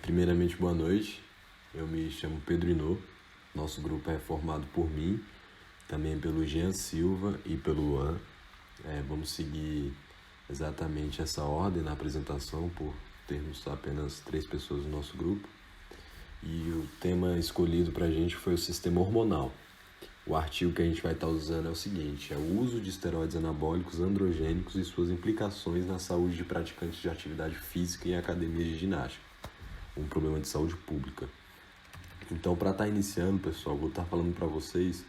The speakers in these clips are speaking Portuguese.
Primeiramente, boa noite. Eu me chamo Pedro Inô. Nosso grupo é formado por mim, também pelo Jean Silva e pelo Luan. Vamos seguir exatamente essa ordem na apresentação, por termos apenas 3 pessoas no nosso grupo. E o tema escolhido para a gente foi o sistema hormonal. O artigo que a gente vai estar usando é o seguinte: é o uso de esteroides anabólicos androgênicos e suas implicações na saúde de praticantes de atividade física em academias de ginástica, um problema de saúde pública. Então, para estar iniciando, pessoal, vou estar falando para vocês,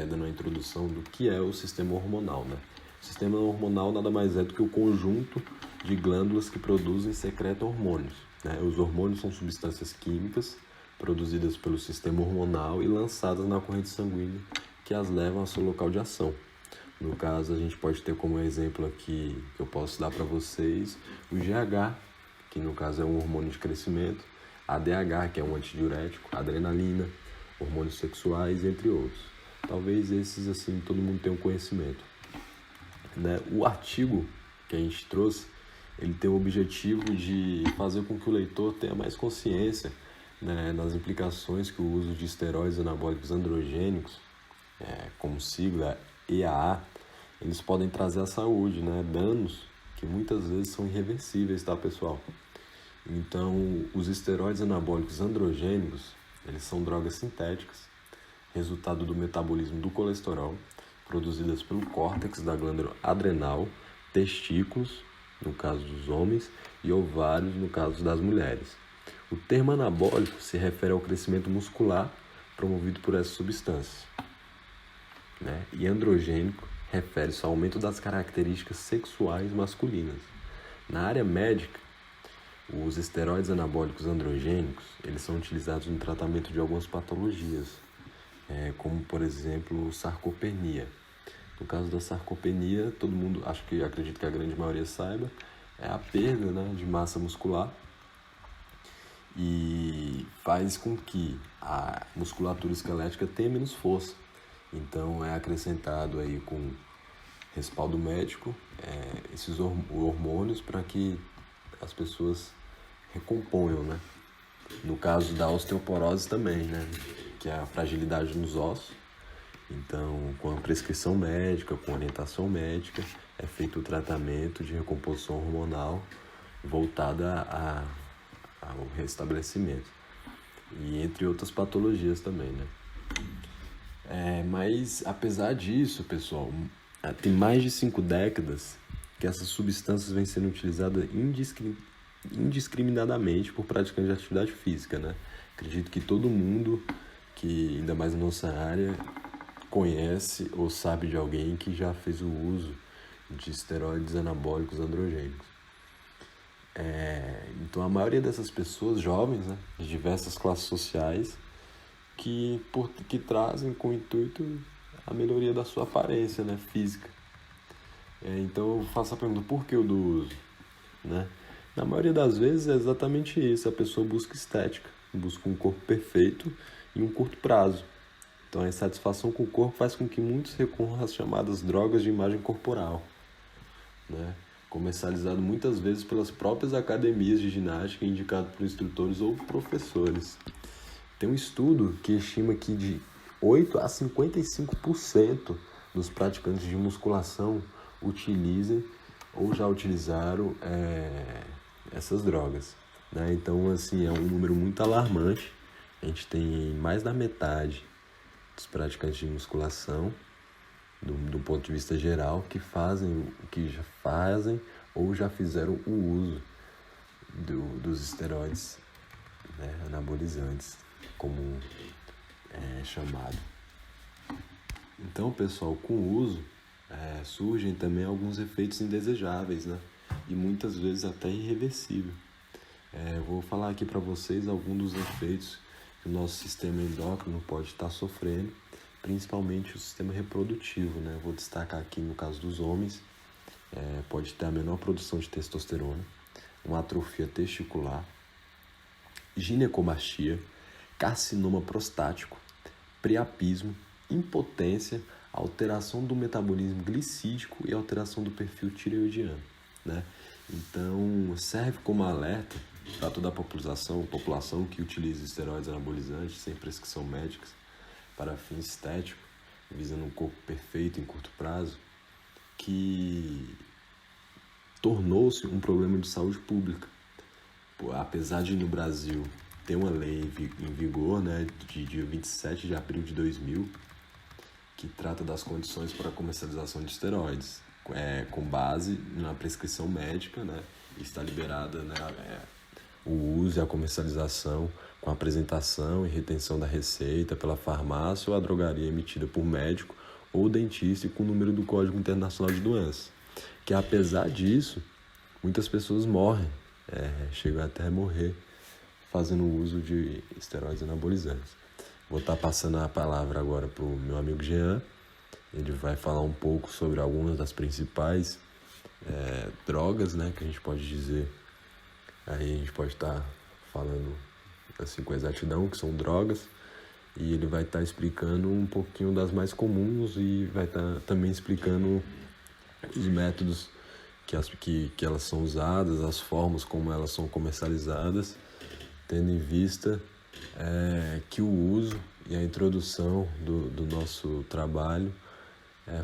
dando uma introdução do que é o sistema hormonal, né? O sistema hormonal nada mais é do que o conjunto de glândulas que produzem e secretam hormônios, né? Os hormônios são substâncias químicas produzidas pelo sistema hormonal e lançadas na corrente sanguínea que as levam ao seu local de ação. No caso, a gente pode ter como exemplo aqui, que eu posso dar para vocês, o GH, que no caso é um hormônio de crescimento, ADH, que é um antidiurético, adrenalina, hormônios sexuais, entre outros. Talvez esses, assim, todo mundo tenha um conhecimento, né? O artigo que a gente trouxe, ele tem o objetivo de fazer com que o leitor tenha mais consciência, né, nas implicações que o uso de esteroides anabólicos androgênicos, como sigla EAA, eles podem trazer à saúde, né? Danos que muitas vezes são irreversíveis, tá, pessoal? Então, os esteroides anabólicos androgênicos, eles são drogas sintéticas, resultado do metabolismo do colesterol, produzidas pelo córtex da glândula adrenal, testículos, no caso dos homens, e ovários, no caso das mulheres. O termo anabólico se refere ao crescimento muscular promovido por essas substâncias, né? E androgênico refere-se ao aumento das características sexuais masculinas. Na área médica, os esteroides anabólicos androgênicos, eles são utilizados no tratamento de algumas patologias, como, por exemplo, sarcopenia. No caso da sarcopenia, todo mundo, acredito que a grande maioria saiba, é a perda, né, de massa muscular e faz com que a musculatura esquelética tenha menos força. Então, é acrescentado aí com respaldo médico esses hormônios para que as pessoas recomponham, né? No caso da osteoporose também, né? Que é a fragilidade nos ossos. Então, com a prescrição médica, com orientação médica, é feito o tratamento de recomposição hormonal voltada ao restabelecimento. E entre outras patologias também, né? Mas, apesar disso, pessoal, tem mais de 5 décadas que essas substâncias vêm sendo utilizadas indiscriminadamente por praticantes de atividade física, né? Acredito que todo mundo, que ainda mais na nossa área, conhece ou sabe de alguém que já fez o uso de esteroides anabólicos androgênicos. Então, a maioria dessas pessoas jovens, né, de diversas classes sociais, que trazem com o intuito a melhoria da sua aparência, né, física. Então, eu faço a pergunta: por que o do uso, né? Na maioria das vezes é exatamente isso: a pessoa busca estética, busca um corpo perfeito em um curto prazo. Então, a insatisfação com o corpo faz com que muitos recorram às chamadas drogas de imagem corporal, né? Comercializado muitas vezes pelas próprias academias de ginástica, indicado por instrutores ou professores. Tem um estudo que estima que de 8 a 55% dos praticantes de musculação utilizem ou já utilizaram essas drogas, né? Então, assim, é um número muito alarmante. A gente tem mais da metade dos praticantes de musculação, do ponto de vista geral, que já fazem ou já fizeram o uso dos esteroides, né, anabolizantes, como é chamado. Então, pessoal, com o uso surgem também alguns efeitos indesejáveis, né? E muitas vezes até irreversível. Vou falar aqui para vocês alguns dos efeitos que o nosso sistema endócrino pode estar sofrendo, principalmente o sistema reprodutivo, né? Vou destacar aqui no caso dos homens, pode ter a menor produção de testosterona, uma atrofia testicular, ginecomastia, carcinoma prostático, priapismo, impotência, alteração do metabolismo glicídico e alteração do perfil tireoidiano, né? Então, serve como alerta para toda a população que utiliza esteroides anabolizantes sem prescrição médica para fins estéticos, visando um corpo perfeito em curto prazo, que tornou-se um problema de saúde pública. Apesar de no Brasil ter uma lei em vigor, né, de dia 27 de abril de 2000, que trata das condições para a comercialização de esteroides, com base na prescrição médica, né, está liberada, né, o uso e a comercialização com apresentação e retenção da receita pela farmácia ou a drogaria emitida por médico ou dentista e com o número do Código Internacional de Doenças. Que apesar disso, muitas pessoas morrem, chegam até a morrer fazendo uso de esteroides anabolizantes. Vou estar passando a palavra agora para o meu amigo Jean. Ele vai falar um pouco sobre algumas das principais drogas, né, que a gente pode dizer. Aí a gente pode estar falando assim com exatidão que são drogas. E ele vai estar explicando um pouquinho das mais comuns e vai estar também explicando os métodos que elas são usadas, as formas como elas são comercializadas, tendo em vista que o uso e a introdução do nosso trabalho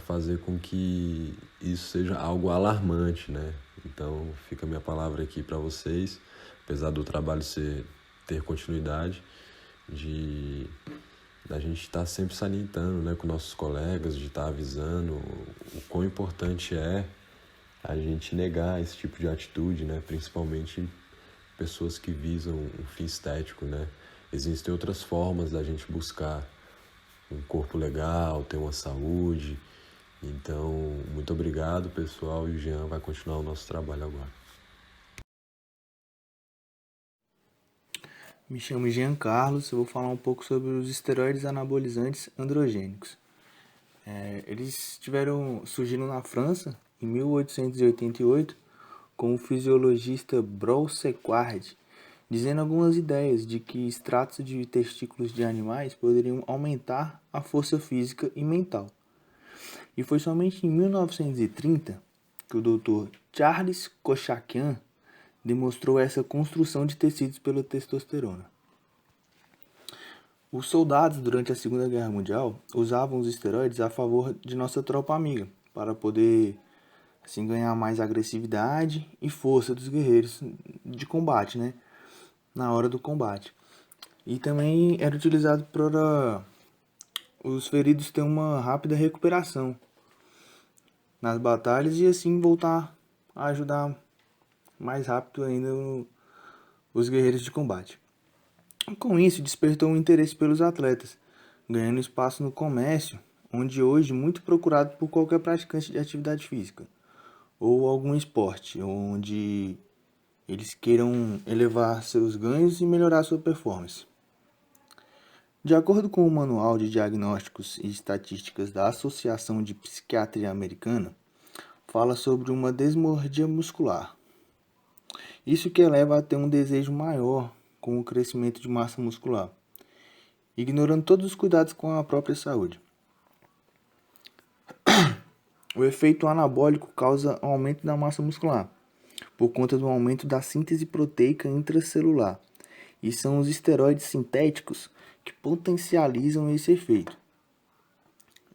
fazer com que isso seja algo alarmante, né? Então fica a minha palavra aqui para vocês, apesar do trabalho ter continuidade, da gente estar sempre salientando, né, com nossos colegas, de estar avisando o quão importante é a gente negar esse tipo de atitude, né, principalmente pessoas que visam um fim estético, né. Existem outras formas da gente buscar um corpo legal, ter uma saúde. Então, muito obrigado, pessoal, e o Jean vai continuar o nosso trabalho agora. Me chamo Jean Carlos, eu vou falar um pouco sobre os esteroides anabolizantes androgênicos. Eles surgiram na França em 1888 com o fisiologista Bronssequard, dizendo algumas ideias de que extratos de testículos de animais poderiam aumentar a força física e mental. E foi somente em 1930 que o Dr. Charles Kochakian demonstrou essa construção de tecidos pela testosterona. Os soldados, durante a Segunda Guerra Mundial, usavam os esteroides a favor de nossa tropa amiga, para poder assim, ganhar mais agressividade e força dos guerreiros de combate, né? Na hora do combate. E também era utilizado para os feridos terem uma rápida recuperação nas batalhas e assim voltar a ajudar mais rápido ainda os guerreiros de combate. Com isso, despertou um interesse pelos atletas, ganhando espaço no comércio, onde hoje é muito procurado por qualquer praticante de atividade física ou algum esporte, onde eles queiram elevar seus ganhos e melhorar sua performance. De acordo com o Manual de Diagnósticos e Estatísticas da Associação de Psiquiatria Americana, fala sobre uma desmordia muscular. Isso que eleva a ter um desejo maior com o crescimento de massa muscular, ignorando todos os cuidados com a própria saúde. O efeito anabólico causa aumento da massa muscular, por conta do aumento da síntese proteica intracelular, e são os esteroides sintéticos que potencializam esse efeito,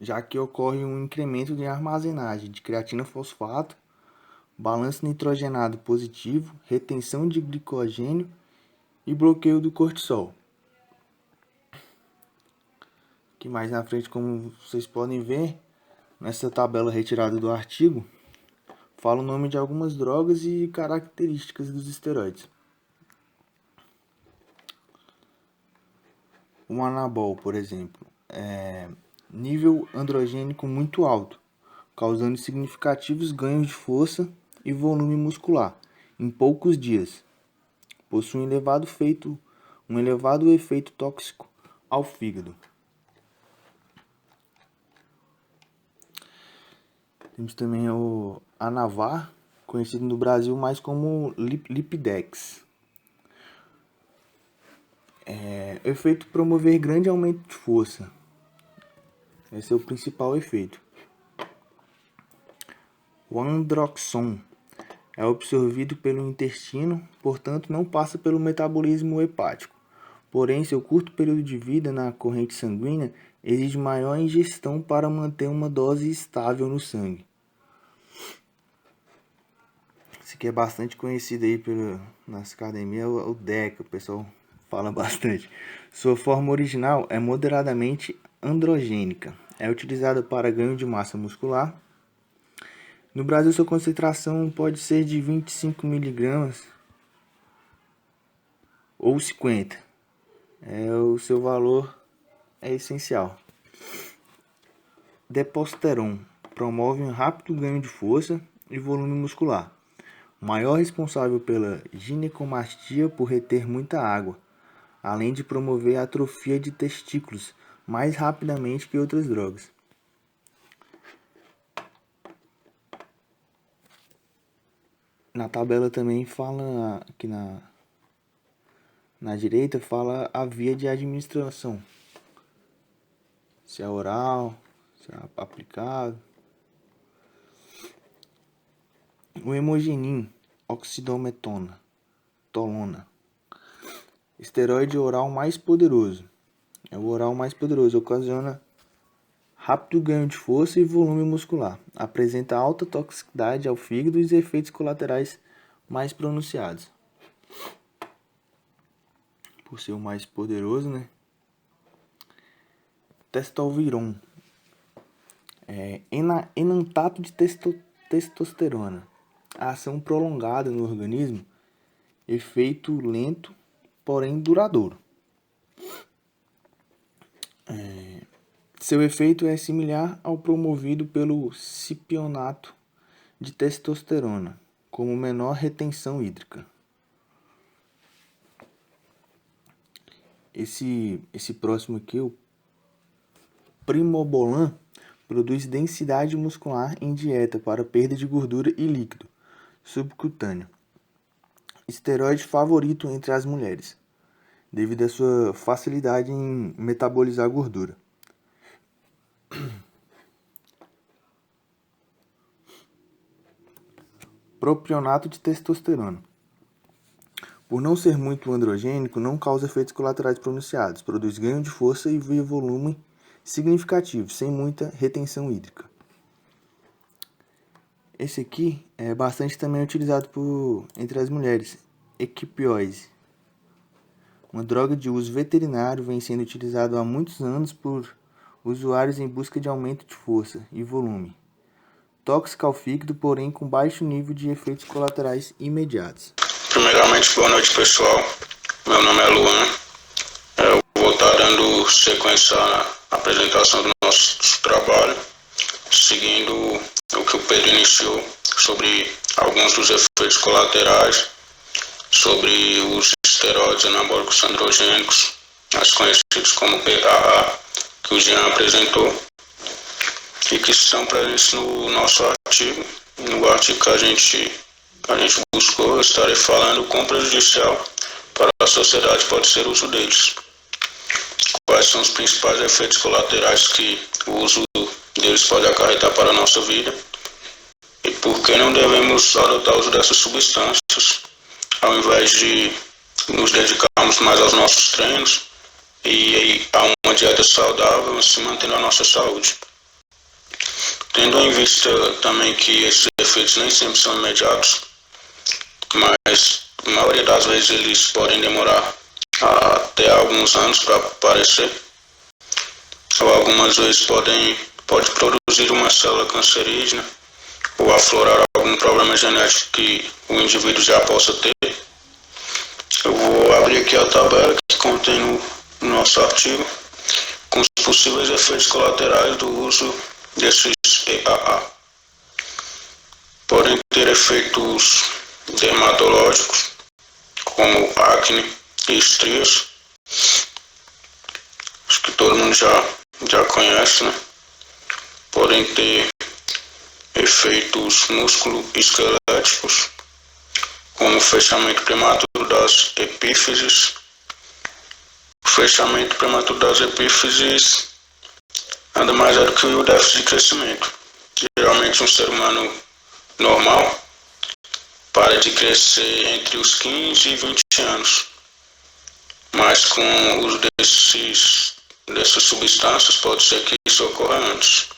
já que ocorre um incremento de armazenagem de creatina fosfato, balanço nitrogenado positivo, retenção de glicogênio e bloqueio do cortisol. Aqui mais na frente, como vocês podem ver, nessa tabela retirada do artigo, fala o nome de algumas drogas e características dos esteroides. O anabol, por exemplo, nível androgênico muito alto, causando significativos ganhos de força e volume muscular em poucos dias. Possui um elevado efeito tóxico ao fígado. Temos também o Anavar, conhecido no Brasil mais como Lipidex. Efeito promover grande aumento de força. Esse é o principal efeito. O Androxon é absorvido pelo intestino, portanto não passa pelo metabolismo hepático. Porém, seu curto período de vida na corrente sanguínea exige maior ingestão para manter uma dose estável no sangue. Esse aqui é bastante conhecido aí nas academias, o DECA, o pessoal fala bastante. Sua forma original é moderadamente androgênica. É utilizada para ganho de massa muscular. No Brasil, sua concentração pode ser de 25 mg ou 50. O seu valor é essencial. Deposteron promove um rápido ganho de força e volume muscular. Maior responsável pela ginecomastia por reter muita água, além de promover a atrofia de testículos mais rapidamente que outras drogas. Na tabela também fala, aqui na direita, fala a via de administração. Se é oral, se é aplicado. O hemogenin, oxidometona, tolona. Esteroide oral mais poderoso. É o oral mais poderoso, ocasiona rápido ganho de força e volume muscular. Apresenta alta toxicidade ao fígado e os efeitos colaterais mais pronunciados. Por ser o mais poderoso, né? Testoviron. Enantato de testosterona. A ação prolongada no organismo. Efeito lento, porém duradouro. Seu efeito é similar ao promovido pelo cipionato de testosterona, como menor retenção hídrica. Esse próximo aqui, o Primobolan, produz densidade muscular em dieta para perda de gordura e líquido subcutâneo. Esteroide favorito entre as mulheres, devido à sua facilidade em metabolizar gordura. Propionato de testosterona. Por não ser muito androgênico, não causa efeitos colaterais pronunciados, produz ganho de força e volume significativo, sem muita retenção hídrica. Esse aqui é bastante também utilizado entre as mulheres. Equipoise. Uma droga de uso veterinário, vem sendo utilizado há muitos anos por usuários em busca de aumento de força e volume. Tóxica ao fígado, porém com baixo nível de efeitos colaterais imediatos. Primeiramente, boa noite, pessoal. Meu nome é Luan. Eu vou estar dando sequência à apresentação do nosso trabalho, seguindo o que o Pedro iniciou sobre alguns dos efeitos colaterais, sobre os esteroides anabólicos androgênicos, mais conhecidos como PAA, que o Jean apresentou, e que estão presentes no nosso artigo. No artigo que a gente buscou, eu estarei falando quão prejudicial para a sociedade pode ser o uso deles. Quais são os principais efeitos colaterais que o uso deles pode acarretar para a nossa vida e por que não devemos adotar o uso dessas substâncias ao invés de nos dedicarmos mais aos nossos treinos e a uma dieta saudável, assim mantendo a nossa saúde. Tendo em vista também que esses efeitos nem sempre são imediatos, mas a maioria das vezes eles podem demorar até alguns anos para aparecer, ou algumas vezes pode produzir uma célula cancerígena ou aflorar algum problema genético que o indivíduo já possa ter. Eu vou abrir aqui a tabela que contém no nosso artigo com os possíveis efeitos colaterais do uso desses EAA. Podem ter efeitos dermatológicos, como acne e estrias. Acho que todo mundo já conhece, né? Podem ter efeitos músculo-esqueléticos, como o fechamento prematuro das epífises. O fechamento prematuro das epífises nada mais é do que o déficit de crescimento. Geralmente um ser humano normal para de crescer entre os 15 e 20 anos. Mas com o uso dessas substâncias pode ser que isso ocorra antes.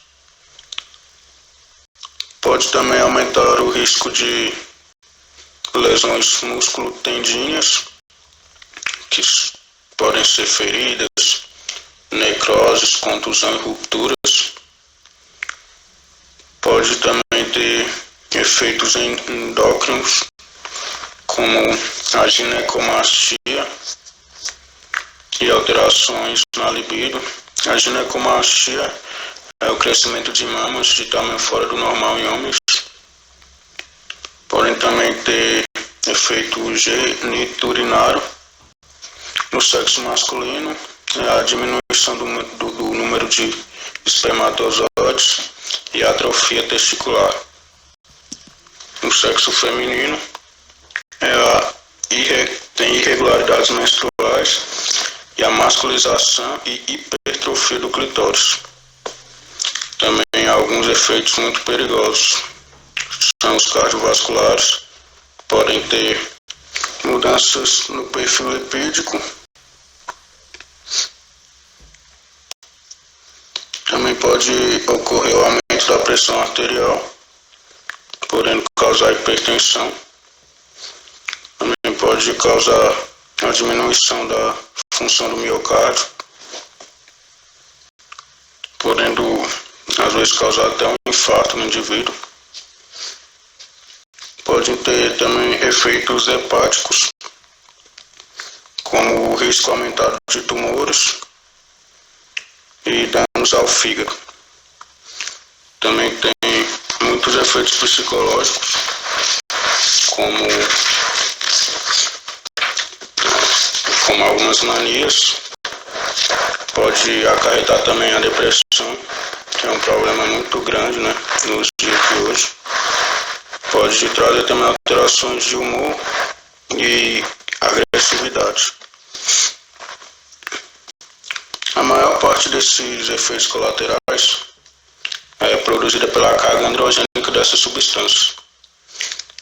Pode também aumentar o risco de lesões músculo-tendíneas, que podem ser feridas, necroses, contusão e rupturas. Pode também ter efeitos endócrinos, como a ginecomastia e alterações na libido. A ginecomastia é o crescimento de mamas de tamanho fora do normal em homens. Podem também ter efeito geniturinário no sexo masculino, a diminuição do número de espermatozoides e a atrofia testicular. No sexo feminino, tem irregularidades menstruais e a masculinização e hipertrofia do clitóris. Também há alguns efeitos muito perigosos. São os cardiovasculares, podem ter mudanças no perfil lipídico. Também pode ocorrer o aumento da pressão arterial, podendo causar hipertensão. Também pode causar a diminuição da função do miocárdio, podendo às vezes causar até um infarto no indivíduo. Pode ter também efeitos hepáticos, como o risco aumentado de tumores e danos ao fígado. Também tem muitos efeitos psicológicos, como algumas manias. Pode acarretar também a depressão, que é um problema muito grande, né, nos dias de hoje. Pode trazer também alterações de humor e agressividade. A maior parte desses efeitos colaterais é produzida pela carga androgênica dessas substâncias.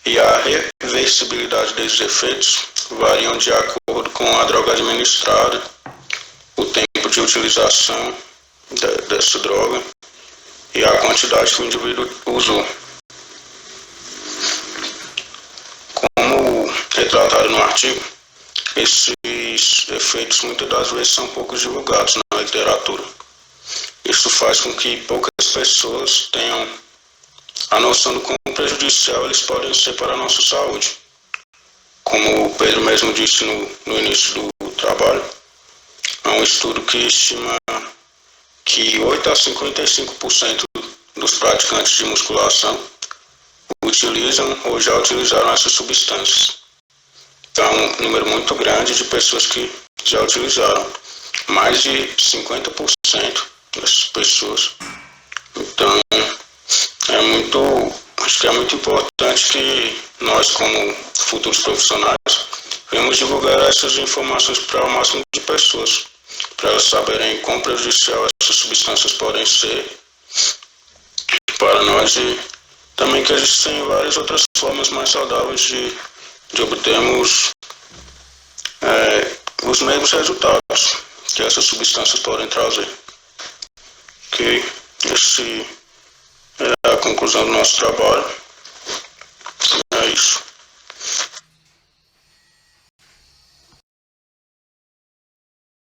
E a reversibilidade desses efeitos variam de acordo com a droga administrada, o tempo de utilização dessa droga e a quantidade que o indivíduo usou. Como retratado no artigo, esses efeitos muitas das vezes são pouco divulgados na literatura. Isso faz com que poucas pessoas tenham a noção do quão prejudicial eles podem ser para a nossa saúde. Como o Pedro mesmo disse no início do trabalho, há um estudo que estima que 8 a 55% dos praticantes de musculação utilizam ou já utilizaram essas substâncias. Então, um número muito grande de pessoas que já utilizaram, mais de 50% dessas pessoas. Então, acho que é muito importante que nós, como futuros profissionais, venhamos divulgar essas informações para o máximo de pessoas, para elas saberem quão prejudicial essas substâncias podem ser para nós e também que existem várias outras formas mais saudáveis de obtermos os mesmos resultados que essas substâncias podem trazer. Ok? Essa é a conclusão do nosso trabalho. É isso.